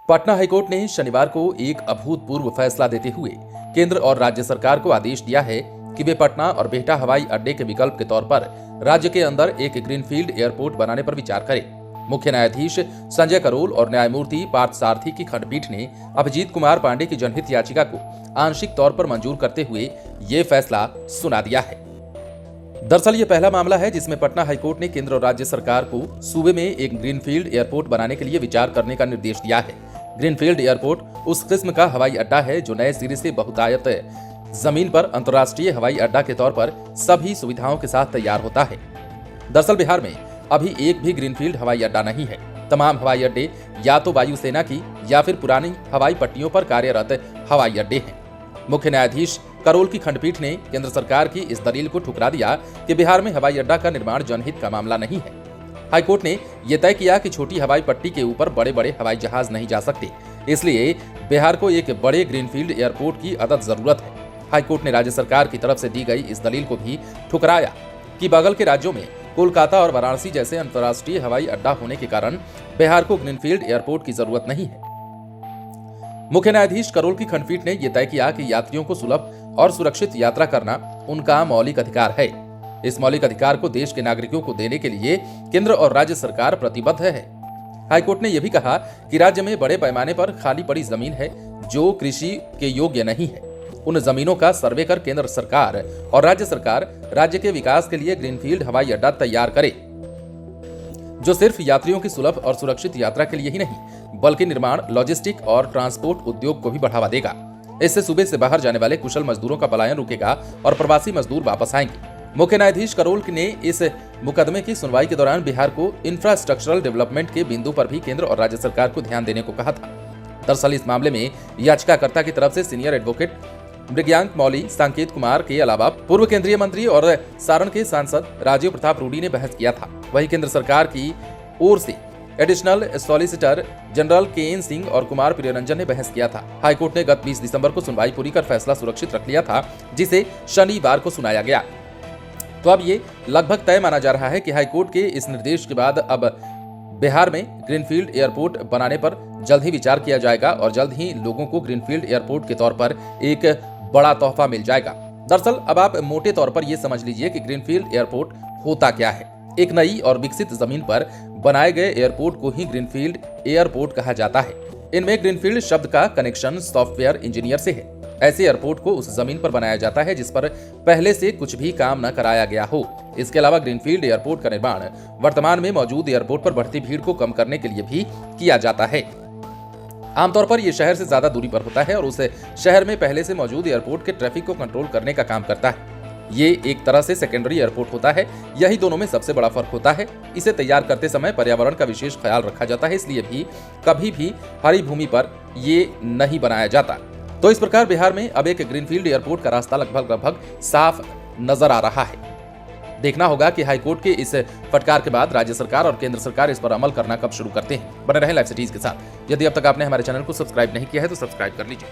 Patna high court ने शनिवार को एक अभूतपूर्व फैसला देते हुए केंद्र और राज्य सरकार को आदेश दिया है कि वे पटना और बिहटा हवाई अड्डे के विकल्प के तौर पर राज्य के अंदर एक ग्रीनफील्ड एयरपोर्ट बनाने पर विचार करें। मुख्य न्यायाधीश संजय करोल और न्यायमूर्ति पार्थ सारथी की खंडपीठ ने अभिजीत कुमार पांडे की जनहित याचिका को आंशिक तौर पर मंजूर करते हुए ये फैसला सुना दिया है। दरअसल ये पहला मामला है जिसमें पटना हाईकोर्ट ने केंद्र और राज्य सरकार को सूबे में एक ग्रीनफील्ड एयरपोर्ट बनाने के लिए विचार करने का निर्देश दिया है। ग्रीनफील्ड एयरपोर्ट उस किस्म का हवाई अड्डा है जो नए सिरे से बहुतायत जमीन पर अंतर्राष्ट्रीय हवाई अड्डा के तौर पर सभी सुविधाओं के साथ तैयार होता है। दरअसल बिहार में अभी एक भी ग्रीनफील्ड हवाई अड्डा नहीं है। तमाम हवाई अड्डे या तो वायुसेना की या फिर पुरानी हवाई पट्टियों पर कार्यरत हवाई अड्डे हैं। मुख्य न्यायाधीश करोल की खंडपीठ ने केंद्र सरकार की इस दलील को ठुकरा दिया कि बिहार में हवाई अड्डा का निर्माण जनहित का मामला नहीं है। हाईकोर्ट ने यह तय किया कि छोटी हवाई पट्टी के ऊपर बड़े बड़े हवाई जहाज नहीं जा सकते, इसलिए बिहार को एक बड़े ग्रीनफील्ड एयरपोर्ट की अदद जरूरत है। हाईकोर्ट ने राज्य सरकार की तरफ से दी गई इस दलील को भी ठुकराया कि बगल के राज्यों में कोलकाता और वाराणसी जैसे अंतर्राष्ट्रीय हवाई अड्डा होने के कारण बिहार को ग्रीनफील्ड एयरपोर्ट की जरूरत नहीं है। मुख्य न्यायाधीश करोल की खंडपीठ ने यह तय किया कि यात्रियों को सुलभ और सुरक्षित यात्रा करना उनका मौलिक अधिकार है। इस मौलिक अधिकार को देश के नागरिकों को देने के लिए केंद्र और राज्य सरकार प्रतिबद्ध है। हाईकोर्ट ने यह भी कहा कि राज्य में बड़े पैमाने पर खाली पड़ी जमीन है जो कृषि के योग्य नहीं है। उन जमीनों का सर्वे कर केंद्र सरकार और राज्य सरकार राज्य के विकास के लिए ग्रीनफील्ड हवाई अड्डा तैयार करे, जो सिर्फ यात्रियों की सुलभ और सुरक्षित यात्रा के लिए ही नहीं बल्कि निर्माण, लॉजिस्टिक और ट्रांसपोर्ट उद्योग को भी बढ़ावा देगा। इससे सूबे से बाहर जाने वाले कुशल मजदूरों का पलायन रुकेगा और प्रवासी मजदूर वापस आएंगे। मुख्य न्यायाधीश करोल ने इस मुकदमे की सुनवाई के दौरान बिहार को इंफ्रास्ट्रक्चरल डेवलपमेंट के बिंदु पर भी केंद्र और राज्य सरकार को ध्यान देने को कहा था। दरअसल इस मामले में याचिकाकर्ता की तरफ से सीनियर एडवोकेट मृग्यांक मौली, सांकेत कुमार के अलावा पूर्व केंद्रीय मंत्री और सारण के सांसद राजीव प्रताप रूडी ने बहस किया था। वहीं केंद्र सरकार की ओर से additional solicitor general K. N.. Singh और कुमार प्रियरंजन ने बहस किया था। हाईकोर्ट ने गत 20 दिसंबर को सुनवाई पूरी कर फैसला सुरक्षित रख लिया था, जिसे शनिवार को सुनाया गया। तो अब ये लगभग तय माना जा रहा है कि हाईकोर्ट के इस निर्देश के बाद अब बिहार में ग्रीनफील्ड एयरपोर्ट बनाने पर जल्द ही विचार किया जाएगा और जल्द ही लोगों को ग्रीनफील्ड एयरपोर्ट के तौर पर एक बड़ा तोहफा मिल जाएगा। दरअसल अब आप मोटे तौर पर यह समझ लीजिए कि ग्रीनफील्ड एयरपोर्ट होता क्या है। एक नई और विकसित जमीन पर बनाए गए एयरपोर्ट को ही ग्रीनफील्ड एयरपोर्ट कहा जाता है। इनमें ग्रीनफील्ड शब्द का कनेक्शन सॉफ्टवेयर इंजीनियर से है। ऐसे एयरपोर्ट को उस जमीन पर बनाया जाता है जिस पर पहले से कुछ भी काम न कराया गया हो। इसके अलावा ग्रीनफील्ड एयरपोर्ट का निर्माण वर्तमान में मौजूद एयरपोर्ट पर बढ़ती भीड़ को कम करने के लिए भी किया जाता है। आमतौर पर यह शहर से ज्यादा दूरी पर होता है और उस शहर में पहले से मौजूद एयरपोर्ट के ट्रैफिक को कंट्रोल करने का काम करता है। ये एक तरह से सेकेंडरी एयरपोर्ट होता है। यही दोनों में सबसे बड़ा फर्क होता है। इसे तैयार करते समय पर्यावरण का विशेष ख्याल रखा जाता है, इसलिए भी कभी भी हरी भूमि पर ये नहीं बनाया जाता। तो इस प्रकार बिहार में अब एक ग्रीनफील्ड एयरपोर्ट का रास्ता लगभग साफ नजर आ रहा है। देखना होगा कि हाईकोर्ट के इस फटकार के बाद राज्य सरकार और केंद्र सरकार इस पर अमल करना कब शुरू करते हैं। बने रहें लाइव सिटीज के साथ। यदि अब तक आपने हमारे चैनल को सब्सक्राइब नहीं किया है तो सब्सक्राइब कर लीजिए।